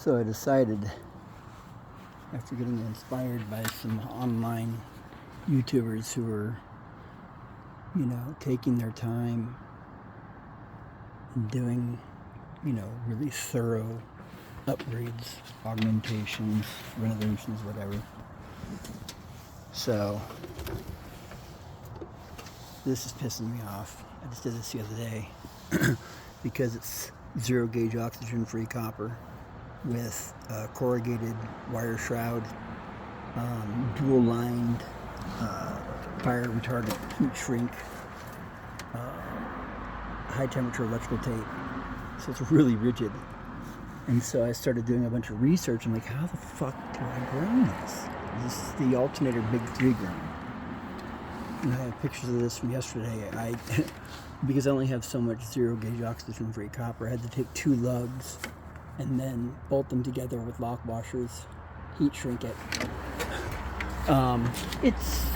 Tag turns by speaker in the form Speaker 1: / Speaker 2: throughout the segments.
Speaker 1: So I decided, after getting inspired by some online YouTubers who were, you know, taking their time and doing, you know, really thorough upgrades, augmentations, renovations, whatever. So this is pissing me off. I just did this the other day because it's zero gauge oxygen free copper with a corrugated wire shroud, dual lined fire retardant heat shrink, high temperature electrical tape. So it's really rigid. And so I started doing a bunch of research. I'm like, how the fuck do I grind this? This is the Alternator Big 3 grind. And I have pictures of this from yesterday. Because I only have so much zero gauge oxygen free copper, I had to take 2 lugs and then bolt them together with lock washers, heat shrink it. It's,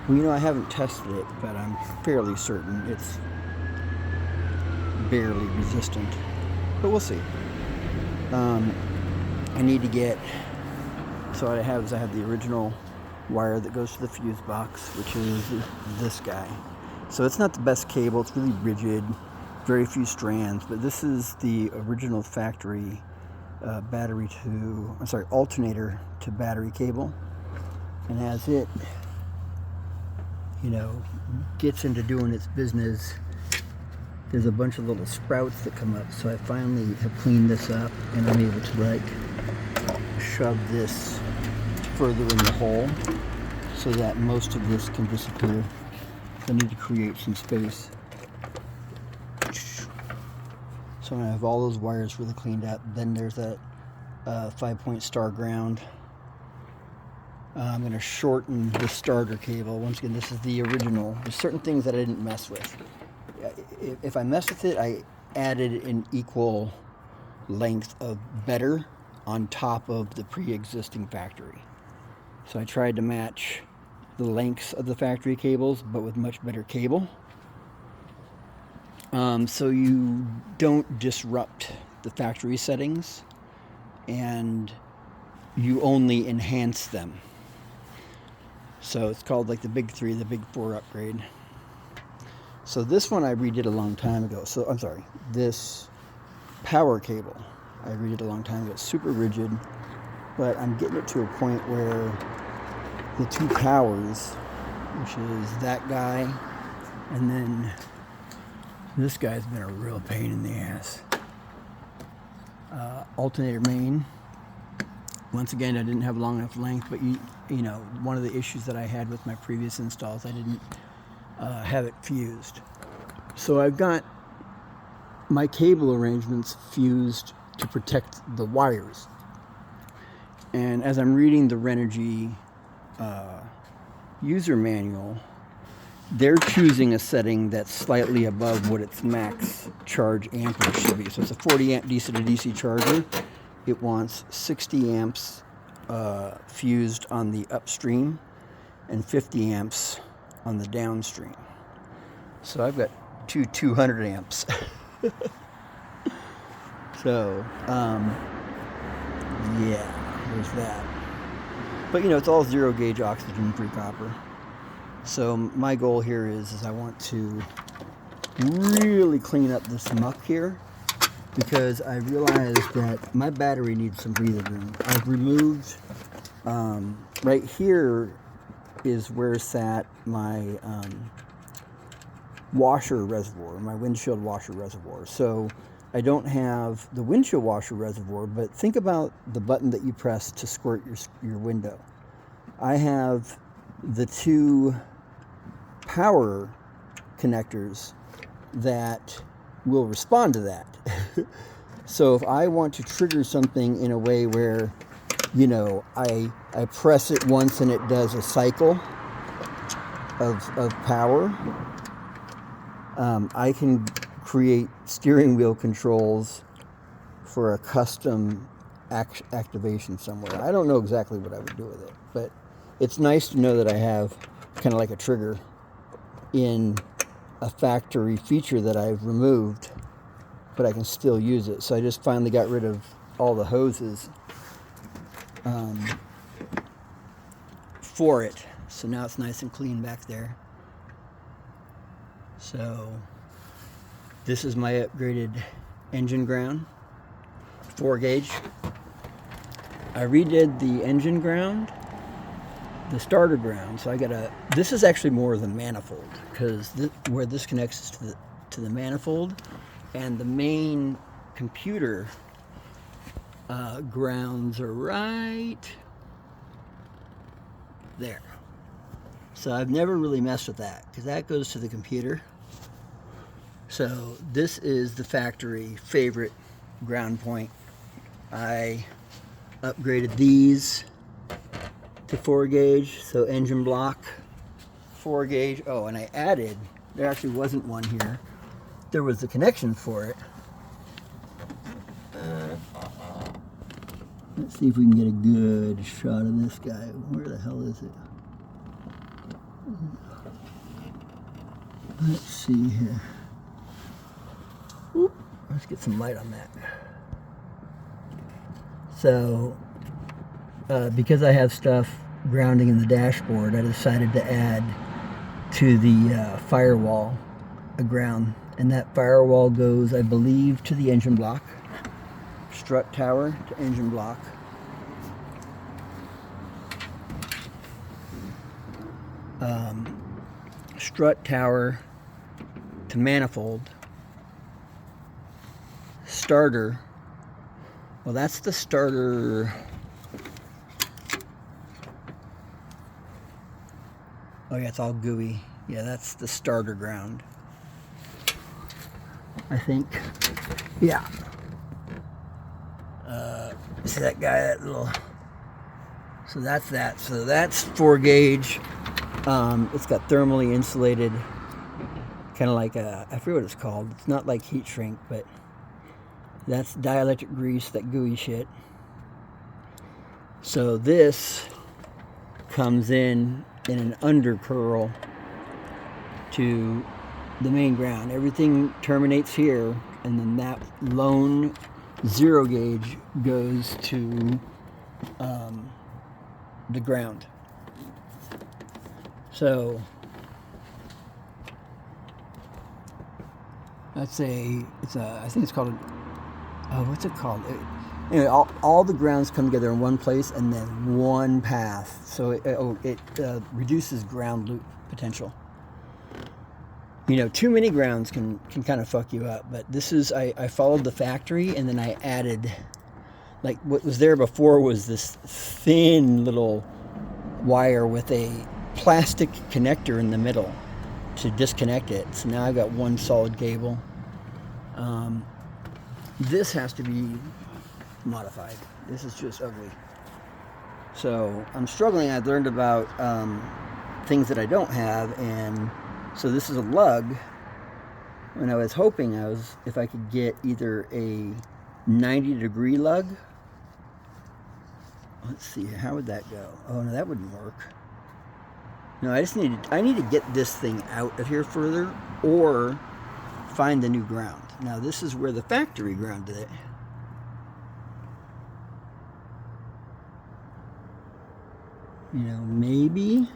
Speaker 1: well, you know, I haven't tested it, but I'm fairly certain it's barely resistant. But we'll see. I need to get, so what I have is I have the original wire that goes to the fuse box, which is this guy. So it's not the best cable, it's really rigid, very few strands, but this is the original factory alternator to battery cable. And as it, you know, gets into doing its business, there's a bunch of little sprouts that come up. So I finally have cleaned this up and I'm able to like shove this further in the hole so that most of this can disappear. I need to create some space. So I have all those wires really cleaned up. Then there's that 5-point star ground. I'm going to shorten the starter cable. Once again, this is the original. There's certain things that I didn't mess with. If I mess with it, I added an equal length of better on top of the pre-existing factory. So I tried to match the lengths of the factory cables, but with much better cable. So you don't disrupt the factory settings and you only enhance them. So it's called like the Big 3, the Big 4 upgrade. So this one I redid a long time ago. So I'm sorry, this power cable I redid a long time ago. It's super rigid, but I'm getting it to a point where the 2 powers, which is that guy and then this guy's been a real pain in the ass. Alternator main. Once again, I didn't have long enough length, but you know, one of the issues that I had with my previous installs, I didn't have it fused. So I've got my cable arrangements fused to protect the wires. And as I'm reading the Renogy user manual, they're choosing a setting that's slightly above what its max charge amperage should be. So it's a 40 amp DC to DC charger. It wants 60 amps fused on the upstream and 50 amps on the downstream. So I've got 200 amps. So, yeah, there's that. But, you know, it's all zero gauge oxygen free copper. So my goal here is I want to really clean up this muck here because I realized that my battery needs some breathing room. I've removed, right here is where sat my washer reservoir, my windshield washer reservoir. So I don't have the windshield washer reservoir, but think about the button that you press to squirt your window. I have the 2 power connectors that will respond to that. So if I want to trigger something in a way where, you know, I press it once and it does a cycle of power, I can create steering wheel controls for a custom activation somewhere. I don't know exactly what I would do with it, but it's nice to know that I have kind of like a trigger in a factory feature that I've removed but I can still use it. So I just finally got rid of all the hoses for it. So now it's nice and clean back there. So this is my upgraded engine ground, 4 gauge. I redid the engine ground, the starter ground. So I got this is actually more than manifold, because where this connects to the manifold, and the main computer grounds are right there. So I've never really messed with that, because that goes to the computer. So this is the factory favorite ground point. I upgraded these to 4 gauge, so engine block, 4 gauge. Oh, and I added, there actually wasn't one here. There was the connection for it. Let's see if we can get a good shot of this guy. Where the hell is it? Let's see here. Oop, let's get some light on that. So, because I have stuff grounding in the dashboard, I decided to add to the firewall a ground. And that firewall goes, I believe, to the engine block. Strut tower to engine block. Strut tower to manifold. Starter. Well, that's the starter. Oh yeah, it's all gooey. Yeah, that's the starter ground, I think. Yeah. See that guy, that little... So that's that. So that's 4 gauge. It's got thermally insulated, kind of like a, I forget what it's called. It's not like heat shrink, but that's dielectric grease, that gooey shit. So this comes in an undercurl to the main ground. Everything terminates here, and then that lone 0 gauge goes to the ground. So that's I think it's called what's it called? Anyway, all the grounds come together in one place, and then one path. So it reduces ground loop potential. You know, too many grounds can kind of fuck you up, but this is, I followed the factory, and then I added, like what was there before was this thin little wire with a plastic connector in the middle to disconnect it. So now I've got one solid cable. This has to be modified. This is just ugly. So I'm struggling. I've learned about things that I don't have, and so this is a lug, and I was hoping if I could get either a 90-degree lug. Let's see, how would that go? Oh no, that wouldn't work. No, I need to get this thing out of here further, or find the new ground. Now this is where the factory grounded it. You know, maybe